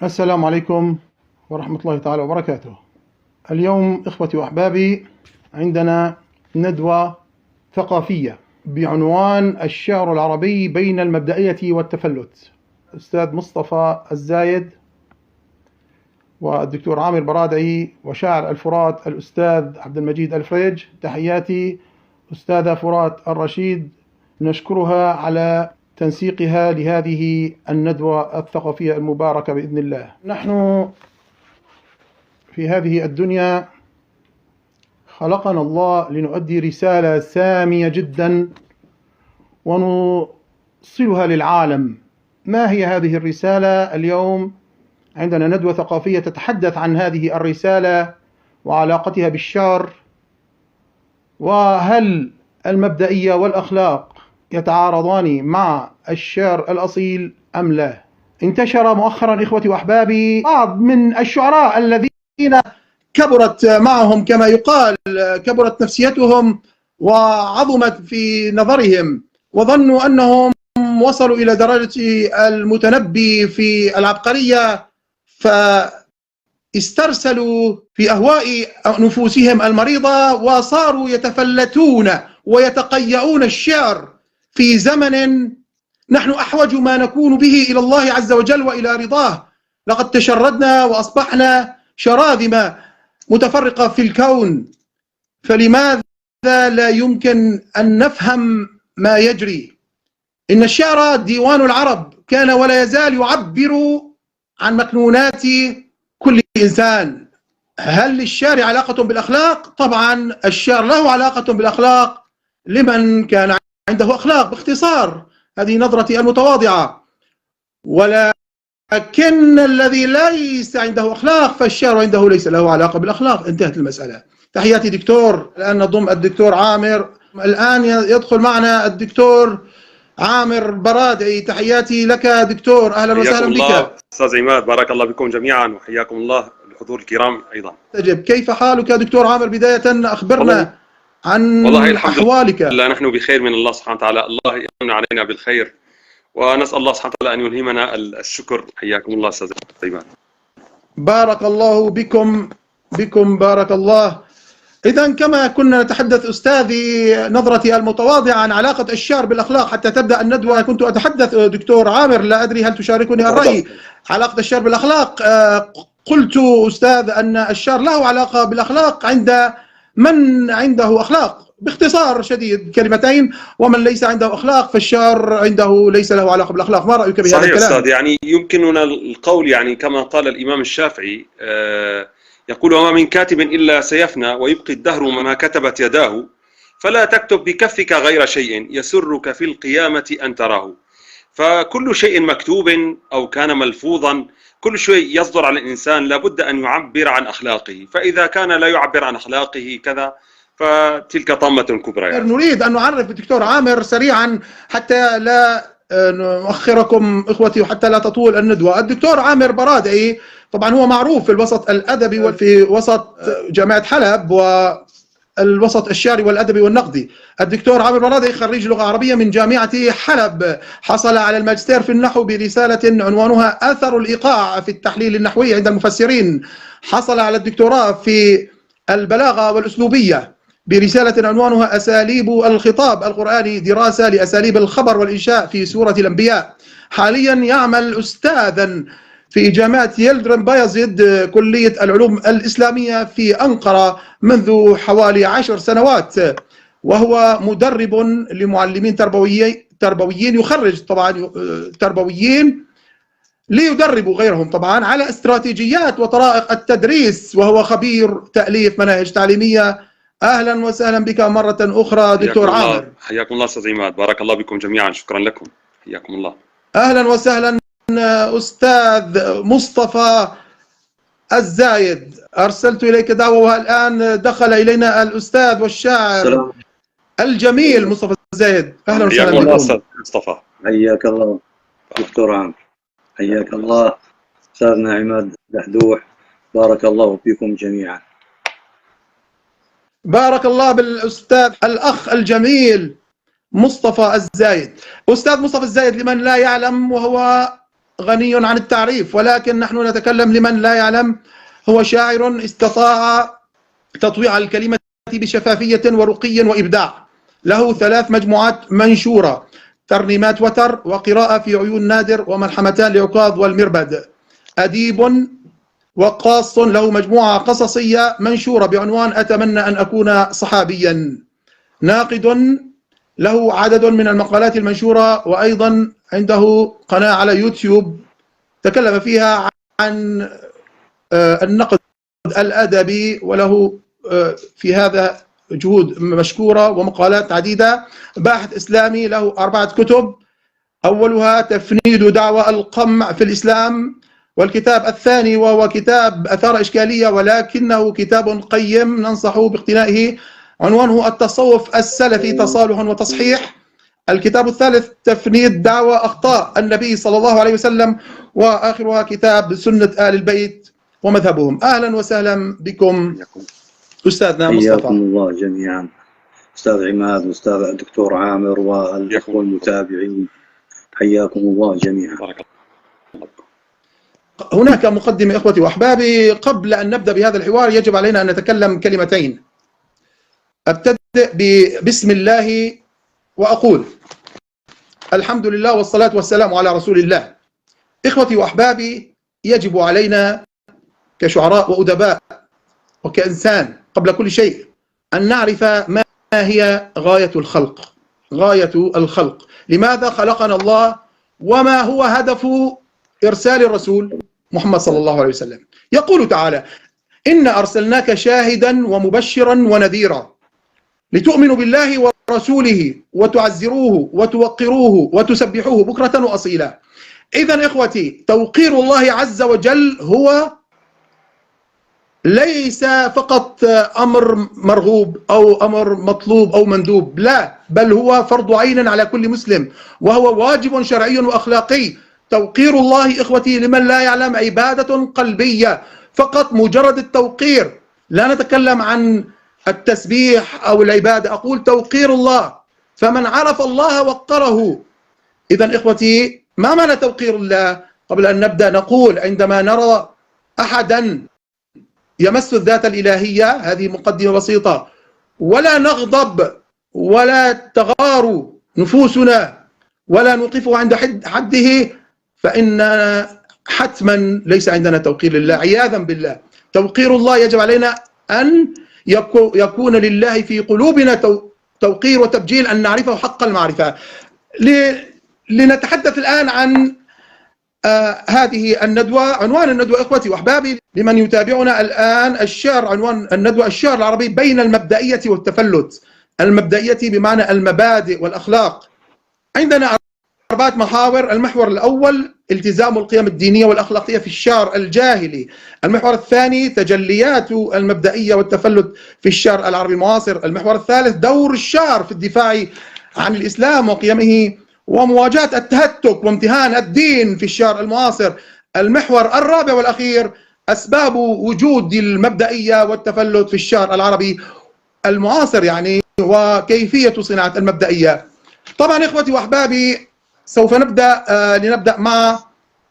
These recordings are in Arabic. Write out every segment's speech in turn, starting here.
السلام عليكم ورحمة الله تعالى وبركاته. اليوم إخوتي وأحبابي عندنا ندوة ثقافية بعنوان الشعر العربي بين المبدئية والتفلت. الأستاذ مصطفى الزايد والدكتور عامر برادعي وشاعر الفرات الأستاذ عبد المجيد الفريج. تحياتي أستاذة فرات الرشيد، نشكرها على تنسيقها لهذه الندوة الثقافية المباركة بإذن الله. نحن في هذه الدنيا خلقنا الله لنؤدي رسالة سامية جدا ونوصلها للعالم. ما هي هذه الرسالة؟ اليوم عندنا ندوة ثقافية تتحدث عن هذه الرسالة وعلاقتها بالشعر، وهل المبدئية والأخلاق يتعارضان مع الشعر الأصيل أم لا؟ انتشر مؤخرا إخوتي وأحبابي بعض من الشعراء الذين كبرت معهم كما يقال، كبرت نفسيتهم وعظمت في نظرهم وظنوا أنهم وصلوا إلى درجة المتنبي في العبقرية، فاسترسلوا في أهواء نفوسهم المريضة وصاروا يتفلتون ويتقيؤون الشعر في زمن نحن أحوج ما نكون به إلى الله عز وجل وإلى رضاه. لقد تشردنا وأصبحنا شراذم متفرقة في الكون، فلماذا لا يمكن أن نفهم ما يجري؟ إن الشعر ديوان العرب كان ولا يزال يعبر عن مكنونات كل إنسان. هل للشعر علاقة بالأخلاق؟ طبعا الشعر له علاقة بالأخلاق لمن كان عنده أخلاق، باختصار هذه نظرتي المتواضعة. ولكن الذي ليس عنده أخلاق فالشعر عنده ليس له علاقة بالأخلاق. انتهت المسألة. تحياتي دكتور. الآن نضم الدكتور عامر، الآن يدخل معنا الدكتور عامر برادعي. تحياتي لك دكتور، أهلا وسهلا بك. أستاذ عماد، بارك الله بكم جميعا وحياكم الله الحضور الكرام أيضا. تجب. كيف حالك دكتور عامر؟ بداية أخبرنا عن أحوالك. والله نحن بخير من الله سبحانه وتعالى، الله يمن علينا بالخير ونسأل الله سبحانه وتعالى أن يلهمنا الشكر. حياكم الله أستاذ عماد. بارك الله بكم بارك الله. إذا كما كنا نتحدث أستاذي نظرتي المتواضعة عن علاقة الشعر بالأخلاق حتى تبدأ الندوة، كنت أتحدث دكتور عامر، لا أدري هل تشاركني الرأي، علاقة الشعر بالأخلاق. قلت أستاذ أن الشعر له علاقة بالأخلاق عند من عنده أخلاق، باختصار شديد كلمتين، ومن ليس عنده أخلاق فالشعر عنده ليس له علاقة بالأخلاق. ما رأيك بهذا الكلام؟ صحيح أستاذ، يعني يمكننا القول يعني كما قال الإمام الشافعي يقول: وما من كاتب إلا سيفنى ويبقي الدهر ما كتبت يداه، فلا تكتب بكفك غير شيء يسرك في القيامة أن تراه. فكل شيء مكتوب أو كان ملفوظا، كل شيء يصدر على الإنسان لابد أن يعبر عن أخلاقه، فإذا كان لا يعبر عن أخلاقه كذا فتلك طامة كبرى. يعني نريد أن نعرف الدكتور عامر سريعا حتى لا نؤخركم إخوتي وحتى لا تطول الندوة. الدكتور عامر برادعي طبعا هو معروف في الوسط الأدبي وفي وسط جامعة حلب والوسط الشعري والأدبي والنقدي. الدكتور عامر برادعي خريج لغة عربية من جامعة حلب، حصل على الماجستير في النحو برسالة عنوانها أثر الإيقاع في التحليل النحوي عند المفسرين. حصل على الدكتوراه في البلاغة والأسلوبية برسالة عنوانها أساليب الخطاب القرآني، دراسة لأساليب الخبر والإنشاء في سورة الأنبياء. حاليا يعمل أستاذا في جامعة يلدرم بايزيد كلية العلوم الإسلامية في أنقرة منذ حوالي 10 سنوات، وهو مدرب لمعلمين تربويين، يخرج طبعا تربويين ليدربوا غيرهم طبعا على استراتيجيات وطرائق التدريس، وهو خبير تأليف مناهج تعليمية. أهلا وسهلا بك مرة أخرى دكتور عامر. حياكم الله أستاذ عماد، بارك الله بكم جميعا، شكرا لكم، حياكم الله. أهلا وسهلا أستاذ مصطفى الزايد، أرسلت إليك دعوة والآن دخل إلينا الأستاذ والشاعر الجميل مصطفى الزايد. أهلا وسهلا بكم. أستاذ مصطفى. حياك الله دكتور عامر، حياك الله أستاذنا عماد دحدوح، بارك الله فيكم جميعا. بارك الله بالأستاذ الأخ الجميل مصطفى الزايد. أستاذ مصطفى الزايد لمن لا يعلم وهو غني عن التعريف، ولكن نحن نتكلم لمن لا يعلم. هو شاعر استطاع تطويع الكلمة بشفافية ورقي وإبداع. له 3 مجموعات منشورة: ترنيمات وتر، وقراءة في عيون نادر، وملحمتان لعكاظ والمربد. أديب وقاص، له مجموعة قصصية منشورة بعنوان أتمنى أن أكون صحابيا. ناقد، له عدد من المقالات المنشورة، وأيضا عنده قناة على يوتيوب تكلم فيها عن النقد الأدبي، وله في هذا جهود مشكورة ومقالات عديدة. باحث إسلامي، له 4 كتب، أولها تفنيد دعوى القمع في الإسلام، والكتاب الثاني وهو كتاب أثار إشكالية ولكنه كتاب قيم ننصح باقتنائه، عنوانه التصوف السلفي تصالح وتصحيح. الكتاب الثالث تفنيد دعوى أخطاء النبي صلى الله عليه وسلم، وآخرها كتاب سنة آل البيت ومذهبهم. أهلا وسهلا بكم أستاذنا مصطفى. حياكم الله جميعا، أستاذ عماد وأستاذ الدكتور عامر والأخوة المتابعين، حياكم الله جميعا. هناك مقدمة إخوتي وأحبابي. قبل أن نبدأ بهذا الحوار يجب علينا أن نتكلم كلمتين. أبتدئ بسم الله وأقول الحمد لله والصلاة والسلام على رسول الله. إخوتي وأحبابي، يجب علينا كشعراء وأدباء وكإنسان قبل كل شيء أن نعرف ما هي غاية الخلق. غاية الخلق، لماذا خلقنا الله، وما هو هدف إرسال الرسول محمد صلى الله عليه وسلم. يقول تعالى: إنا أرسلناك شاهدا ومبشرا ونذيرا لتؤمنوا بالله ورسوله وتعزروه وتوقروه وتسبحوه بكرة وأصيلا. إذن إخوتي، توقير الله عز وجل هو ليس فقط أمر مرغوب أو أمر مطلوب أو مندوب، لا، بل هو فرض عين على كل مسلم، وهو واجب شرعي وأخلاقي. توقير الله إخوتي لمن لا يعلم عبادة قلبية فقط، مجرد التوقير، لا نتكلم عن التسبيح أو العبادة، أقول توقير الله. فمن عرف الله وقره. إذن إخوتي، ما معنى توقير الله؟ قبل أن نبدأ نقول عندما نرى أحدا يمس الذات الإلهية، هذه مقدمة بسيطة، ولا نغضب ولا تغار نفوسنا ولا نوقفه عند حده، فإننا حتما ليس عندنا توقير لله، عياذا بالله. توقير الله يجب علينا أن يكون لله في قلوبنا توقير وتبجيل، أن نعرفه حق المعرفة. لنتحدث الآن عن هذه الندوة. عنوان الندوة إخوتي وأحبابي لمن يتابعنا الآن الشعر، عنوان الندوة الشعر العربي بين المبدئية والتفلت. المبدئية بمعنى المبادئ والأخلاق. عندنا 4 محاور. المحور الأول التزام القيم الدينية والأخلاقية في الشعر الجاهلي. المحور الثاني تجليات المبدئية والتفلت في الشعر العربي المعاصر. المحور الثالث دور الشعر في الدفاع عن الإسلام وقيمه ومواجهة التهتك وامتهان الدين في الشعر المعاصر. المحور الرابع والأخير أسباب وجود المبدئية والتفلت في الشعر العربي المعاصر، يعني وكيفية صناعة المبدئية. طبعا إخوتي وأحبابي، سوف لنبدأ مع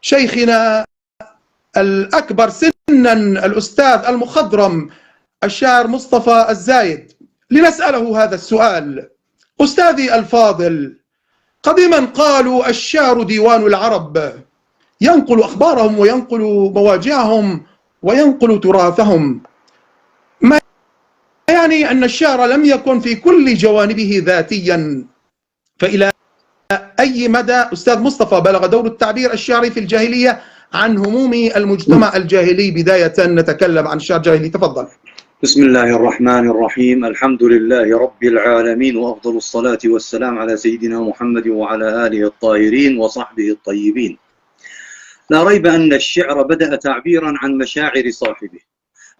شيخنا الأكبر سنا الأستاذ المخضرم الشاعر مصطفى الزايد، لنسأله هذا السؤال: أستاذي الفاضل، قديما قالوا الشعر ديوان العرب، ينقل أخبارهم وينقل مواجعهم وينقل تراثهم، ما يعني أن الشعر لم يكن في كل جوانبه ذاتيا، فإلى أي مدى أستاذ مصطفى بلغ دور التعبير الشعري في الجاهلية عن هموم المجتمع الجاهلي؟ بداية نتكلم عن الشعر الجاهلي، تفضل. بسم الله الرحمن الرحيم، الحمد لله رب العالمين، وأفضل الصلاة والسلام على سيدنا محمد وعلى آله الطاهرين وصحبه الطيبين. لا ريب أن الشعر بدأ تعبيرا عن مشاعر صاحبه،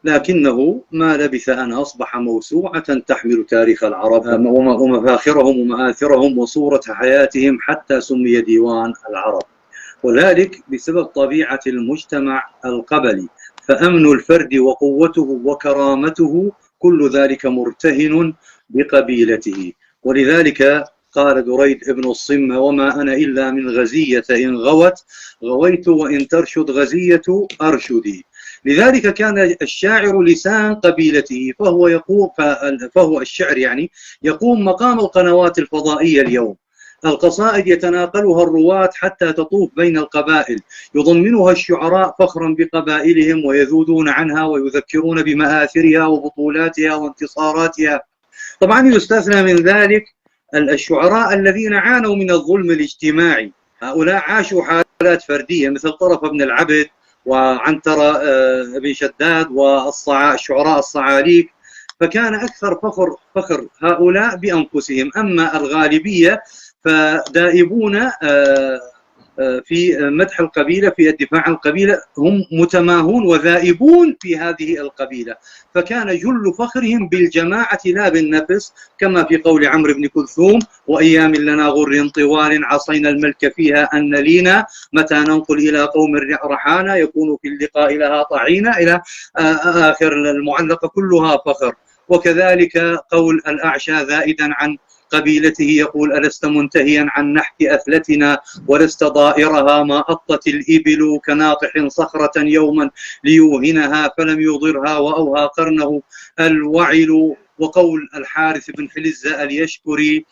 لكنه ما لبث أن أصبح موسوعة تحمل تاريخ العرب ومفاخرهم ومآثرهم وصورة حياتهم، حتى سمي ديوان العرب، وذلك بسبب طبيعة المجتمع القبلي، فأمن الفرد وقوته وكرامته كل ذلك مرتهن بقبيلته، ولذلك قال دريد ابن الصمة: وما أنا إلا من غزية، إن غوت غويت وإن ترشد غزية أرشدي. لذلك كان الشاعر لسان قبيلته، فهو الشعر يعني يقوم مقام القنوات الفضائية اليوم. القصائد يتناقلها الرواة حتى تطوف بين القبائل، يضمنها الشعراء فخرا بقبائلهم ويذودون عنها ويذكرون بمآثرها وبطولاتها وانتصاراتها. طبعا يستثنى من ذلك الشعراء الذين عانوا من الظلم الاجتماعي، هؤلاء عاشوا حالات فردية مثل طرف بن العبد وعنترة بن شداد والشعراء الصعاليك، فكان أكثر فخر هؤلاء بأنفسهم. أما الغالبية فدائبون في مدح القبيلة، في الدفاع عن القبيلة، هم متماهون وذائبون في هذه القبيلة، فكان جل فخرهم بالجماعة لا بالنفس، كما في قول عمرو بن كلثوم: وأيام لنا غر طوال عصينا الملك فيها أن لينا، متى ننقل إلى قوم رحانا يكون في اللقاء لها طعينا، إلى آخر المعلقة كلها فخر. وكذلك قول الأعشى ذائدا عن قبيلته يقول: ألست منتهيا عن نحت أثلتنا ولست ضائرها، ما أطت الإبل كناطح صخرة يوما ليوهنها فلم يضرها وأوهى قرنه الوعل. وقول الحارث بن حلزة اليشكري: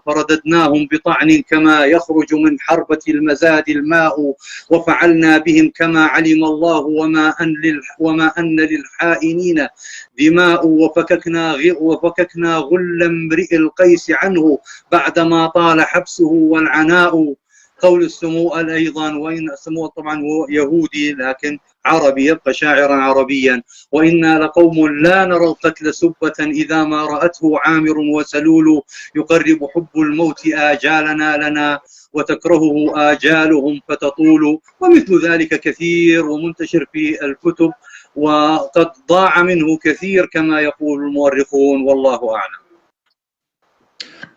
فرددناهم بطعن كما يخرج من حربة المزاد الماء، وفعلنا بهم كما علم الله، وما أن للحائنين دماء، وفككنا غل امرئ القيس عنه بعدما طال حبسه والعناء. قول السموء أيضا، وإن السموء طبعا هو يهودي لكن عربي، يبقى شاعرا عربيا: وإنا لقوم لا نرى القتل سبة إذا ما رأته عامر وسلول، يقرب حب الموت آجالنا لنا وتكرهه آجالهم فتطول. ومثل ذلك كثير ومنتشر في الكتب، وقد ضاع منه كثير كما يقول المؤرخون، والله أعلم.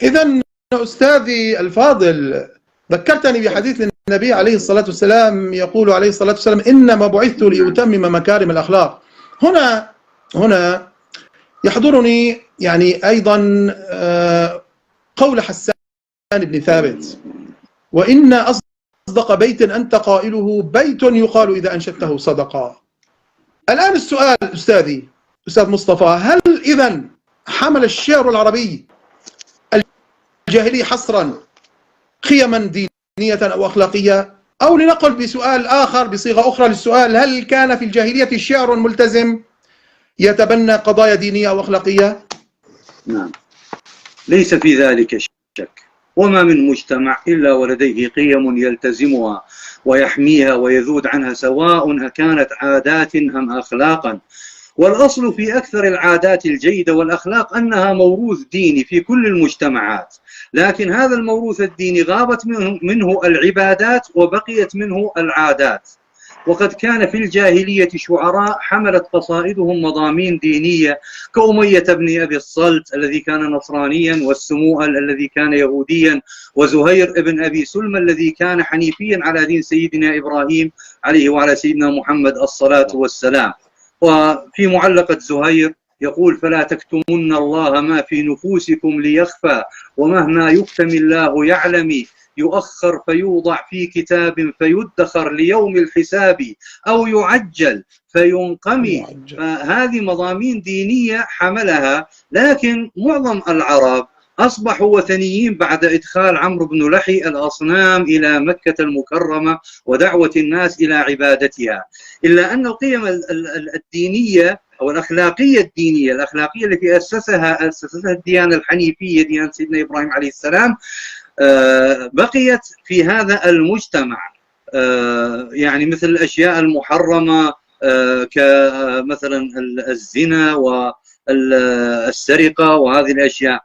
إذن أستاذي الفاضل، ذكرتني بحديث النبي عليه الصلاة والسلام، يقول عليه الصلاة والسلام: إنما بعثت لأتمم مكارم الأخلاق. هنا يحضرني يعني أيضا قول حسان بن ثابت: وإن أصدق بيت أنت قائله بيت يقال إذا أنشدته صدقا. الآن السؤال أستاذي أستاذ مصطفى: هل إذن حمل الشعر العربي الجاهلي حصرا قيما دينية أو أخلاقية؟ أو لنقل بسؤال آخر، بصيغة أخرى للسؤال: هل كان في الجاهلية شعر ملتزم يتبنى قضايا دينية أو أخلاقية؟ نعم، ليس في ذلك شك. وما من مجتمع إلا ولديه قيم يلتزمها ويحميها ويذود عنها، سواء كانت عادات أم أخلاقا. والأصل في أكثر العادات الجيدة والأخلاق أنها موروث ديني في كل المجتمعات، لكن هذا الموروث الديني غابت منه العبادات وبقيت منه العادات. وقد كان في الجاهلية شعراء حملت قصائدهم مضامين دينية، كأمية بن أبي الصلت الذي كان نصرانيا، والسموءل الذي كان يهوديا، وزهير بن أبي سلمى الذي كان حنيفيا على دين سيدنا إبراهيم عليه وعلى سيدنا محمد الصلاة والسلام. وفي معلقة زهير يقول: فلا تكتمن الله ما في نفوسكم ليخفى، ومهما يكتم الله يعلم، يؤخر فيوضع في كتاب فيدخر ليوم الحساب، أو يعجل فينقمي. هذه مضامين دينية حملها، لكن معظم العرب أصبحوا وثنيين بعد إدخال عمرو بن لحي الأصنام إلى مكة المكرمة ودعوة الناس إلى عبادتها. إلا أن القيم الدينية أو الأخلاقية الدينية، الأخلاقية التي أسسها الديانة الحنيفية، ديانة سيدنا إبراهيم عليه السلام، بقيت في هذا المجتمع. يعني مثل الأشياء المحرمة كمثلا الزنا والسرقة وهذه الأشياء،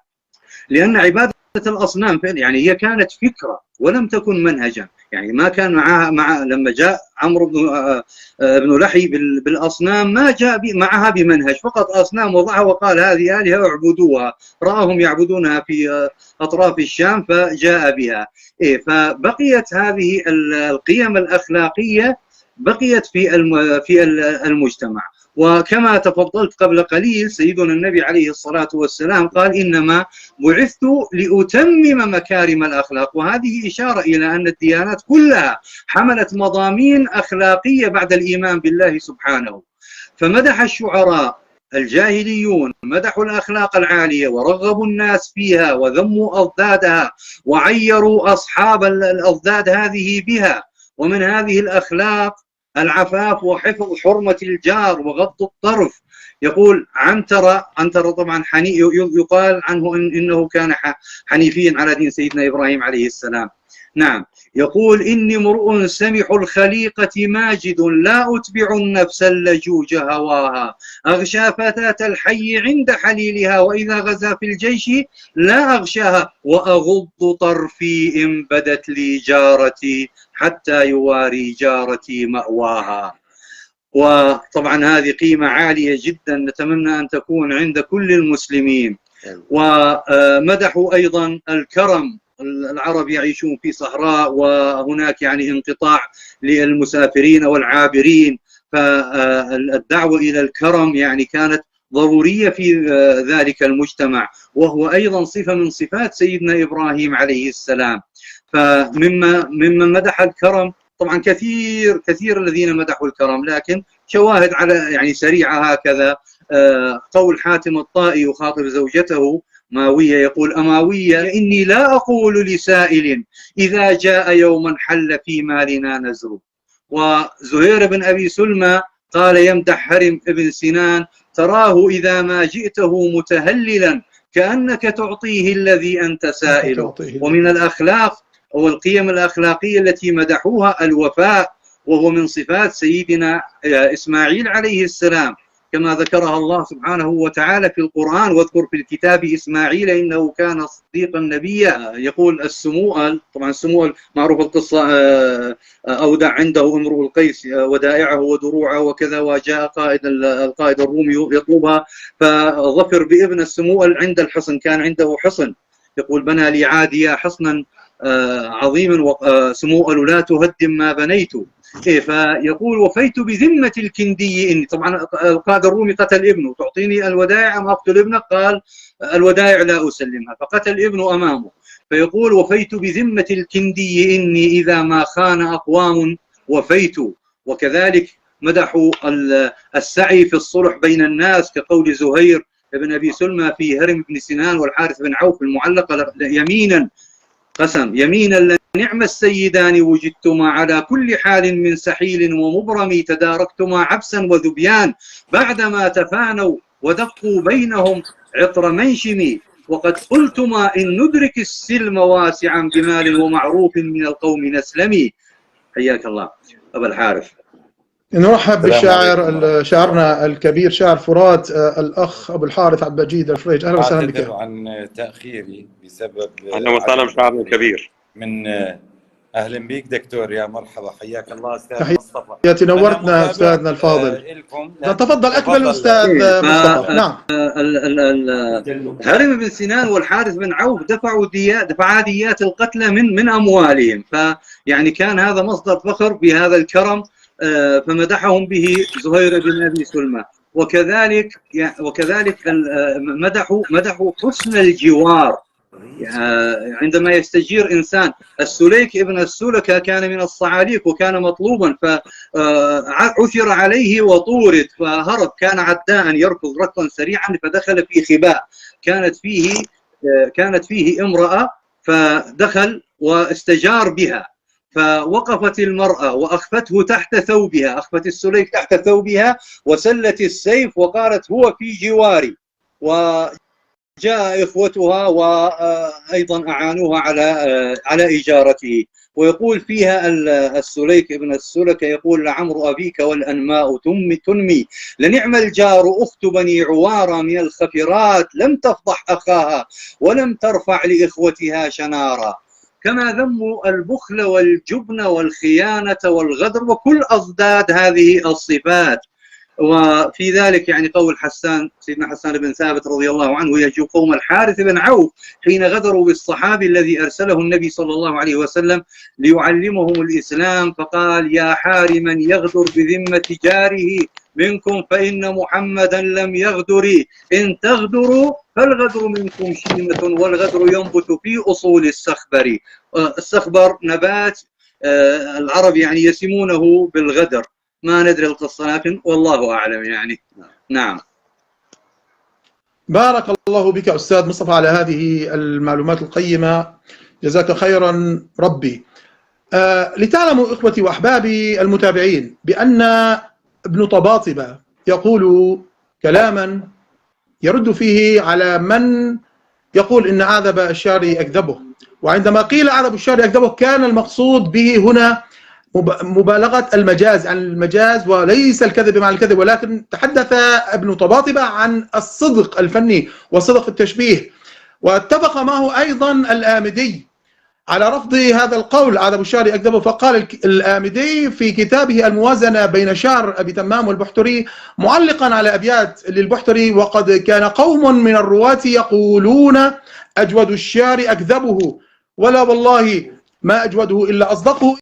لأن عبادة الأصنام يعني هي كانت فكرة ولم تكن منهجا. يعني ما كان مع لما جاء عمرو بن لحي بالأصنام ما جاء معها بمنهج، فقط أصنام وضعها وقال هذه آلهة اعبدوها، رآهم يعبدونها في أطراف الشام فجاء بها. فبقيت هذه القيم الأخلاقية بقيت في المجتمع. وكما تفضلت قبل قليل سيدنا النبي عليه الصلاة والسلام قال إنما بعثت لأتمم مكارم الأخلاق، وهذه إشارة إلى أن الديانات كلها حملت مضامين أخلاقية بعد الإيمان بالله سبحانه. فمدح الشعراء الجاهليون مدحوا الأخلاق العالية ورغبوا الناس فيها وذموا أضدادها وعيروا أصحاب الأضداد هذه بها. ومن هذه الأخلاق العفاف وحفظ حرمة الجار وغض الطرف. يقول عنترة طبعا يقال عنه إنه كان حنيفيا على دين سيدنا إبراهيم عليه السلام. نعم، يقول إني امرؤ سمح الخليقة ماجد لا أتبع النفس اللجوج هواها، أغشى فتاة الحي عند حليلها وإذا غزا في الجيش لا أغشاها، وأغض طرفي إن بدت لي جارتي حتى يواري جارتي مأواها. وطبعا هذه قيمة عالية جدا نتمنى أن تكون عند كل المسلمين. ومدحوا أيضا الكرم. العرب يعيشون في صحراء وهناك يعني انقطاع للمسافرين والعابرين، فالدعوة إلى الكرم يعني كانت ضرورية في ذلك المجتمع، وهو أيضا صفة من صفات سيدنا إبراهيم عليه السلام. فمما مدح الكرم طبعا كثير الذين مدحوا الكرم، لكن شواهد على يعني سريعة هكذا. قول حاتم الطائي يخاطب زوجته ماوية يقول: أماوية إني لا أقول لسائل إذا جاء يوما حل في مالنا نزر. وزهير بن أبي سلمى قال يمدح هرم بن سنان: تراه إذا ما جئته متهللا كأنك تعطيه الذي أنت سائل. ومن الأخلاق والقيم الأخلاقية التي مدحوها الوفاء، وهو من صفات سيدنا إسماعيل عليه السلام كما ذكرها الله سبحانه وتعالى في القرآن: واذكر في الكتاب إسماعيل إنه كان صديقا نبيا. يقول السموأل، طبعا السموأل معروف القصة، أودع عنده امرؤ القيس ودائعه ودروعه وكذا، وجاء القائد الرومي يطلبها فظفر بابن السموأل عند الحصن، كان عنده حصن، يقول: بنى لي عادية حصنا عظيما سموأل لا تهدم ما بنيت. فيقول: وفيت بذمة الكندي إني، طبعا القائد الرومي قتل ابنه: تعطيني الودائع أم أقتل ابنك؟ قال: الودائع لا أسلمها، فقتل ابنه أمامه. فيقول: وفيت بذمة الكندي إني إذا ما خان أقوام وفيت. وكذلك مدحوا السعي في الصلح بين الناس كقول زهير بن أبي سلمى في هرم بن سنان والحارث بن عوف المعلقة: يمينا قسم يمينا لنعم السيدان وجدتما على كل حال من سحيل ومبرم، تداركتما عبسا وذبيان بعدما تفانوا ودقوا بينهم عطر منشم، وقد قلتما إن ندرك السلم واسعا بمال ومعروف من القوم نسلمي. حياك الله أبا الحارث. نرحب بالشاعر شاعرنا الكبير شاعر فرات الأخ أبو الحارث عبد المجيد الفريج. أهلا وسهلا بك. أعتذر عن تأخيري بسبب أهلا وسهلا شاعرنا الكبير. من أهلا بك دكتور، يا مرحبا، حياك الله أستاذ مصطفى. تحياتي، نورتنا أستاذنا الفاضل. تفضل أكمل أستاذ مصطفى. نعم. هرم بن سنان والحارث بن عوف دفعا ديات القتلى من أموالهم، فيعني كان هذا مصدر فخر بهذا الكرم، فمدحهم به زهير بن أبي سلمى. وكذلك مدحوا حسن الجوار. عندما يستجير إنسان، السليك ابن السلكة كان من الصعاليك وكان مطلوبا، فعثر عليه وطورد فهرب، كان عداء يركض ركضا سريعا فدخل في خباء كانت فيه امرأة، فدخل واستجار بها، فوقفت المرأة وأخفته تحت ثوبها، أخفت السليك تحت ثوبها وسلت السيف وقالت: هو في جواري. وجاء إخوتها وأيضا أعانوها على إجارته. ويقول فيها السليك ابن السلكة يقول: لعمر أبيك والأنماء تنمي، لنعم الجار أخت بني عوارة من الخفرات، لم تفضح أخاها ولم ترفع لإخوتها شنارا. كما ذموا البخل والجبن والخيانة والغدر وكل أضداد هذه الصفات. وفي ذلك يعني قول سيدنا حسان بن ثابت رضي الله عنه: يهجو قوم الحارث بن عوف حين غدروا بالصحابي الذي أرسله النبي صلى الله عليه وسلم ليعلمهم الإسلام، فقال: يا حارما يغدر بذمة جاره منكم فإن محمدا لم يغدر، إن تغدروا فالغدر منكم شيمة والغدر ينبت في أصول السخبر. السخبر نبات العرب يعني يسمونه بالغدر، ما ندري القصة لكن والله أعلم يعني. نعم. بارك الله بك أستاذ مصطفى على هذه المعلومات القيمة، جزاك خيرا ربي. لتعلموا إخوتي وأحبابي المتابعين بأن ابن طباطبة يقول كلاما يرد فيه على من يقول إن أعذب الشاري أكذبه. وعندما قيل أعذب الشاري أكذبه كان المقصود به هنا مبالغة المجاز عن المجاز وليس الكذب مع الكذب، ولكن تحدث ابن طباطبة عن الصدق الفني وصدق التشبيه. واتفق معه أيضا الآمدي على رفض هذا القول أعذب الشاري أكذبه، فقال الآمدي في كتابه الموازنة بين شعر أبي تمام والبحتري معلقا على أبيات للبحتري: وقد كان قوم من الرواة يقولون أجود الشعر أكذبه، ولا والله ما أجوده إلا أصدقه.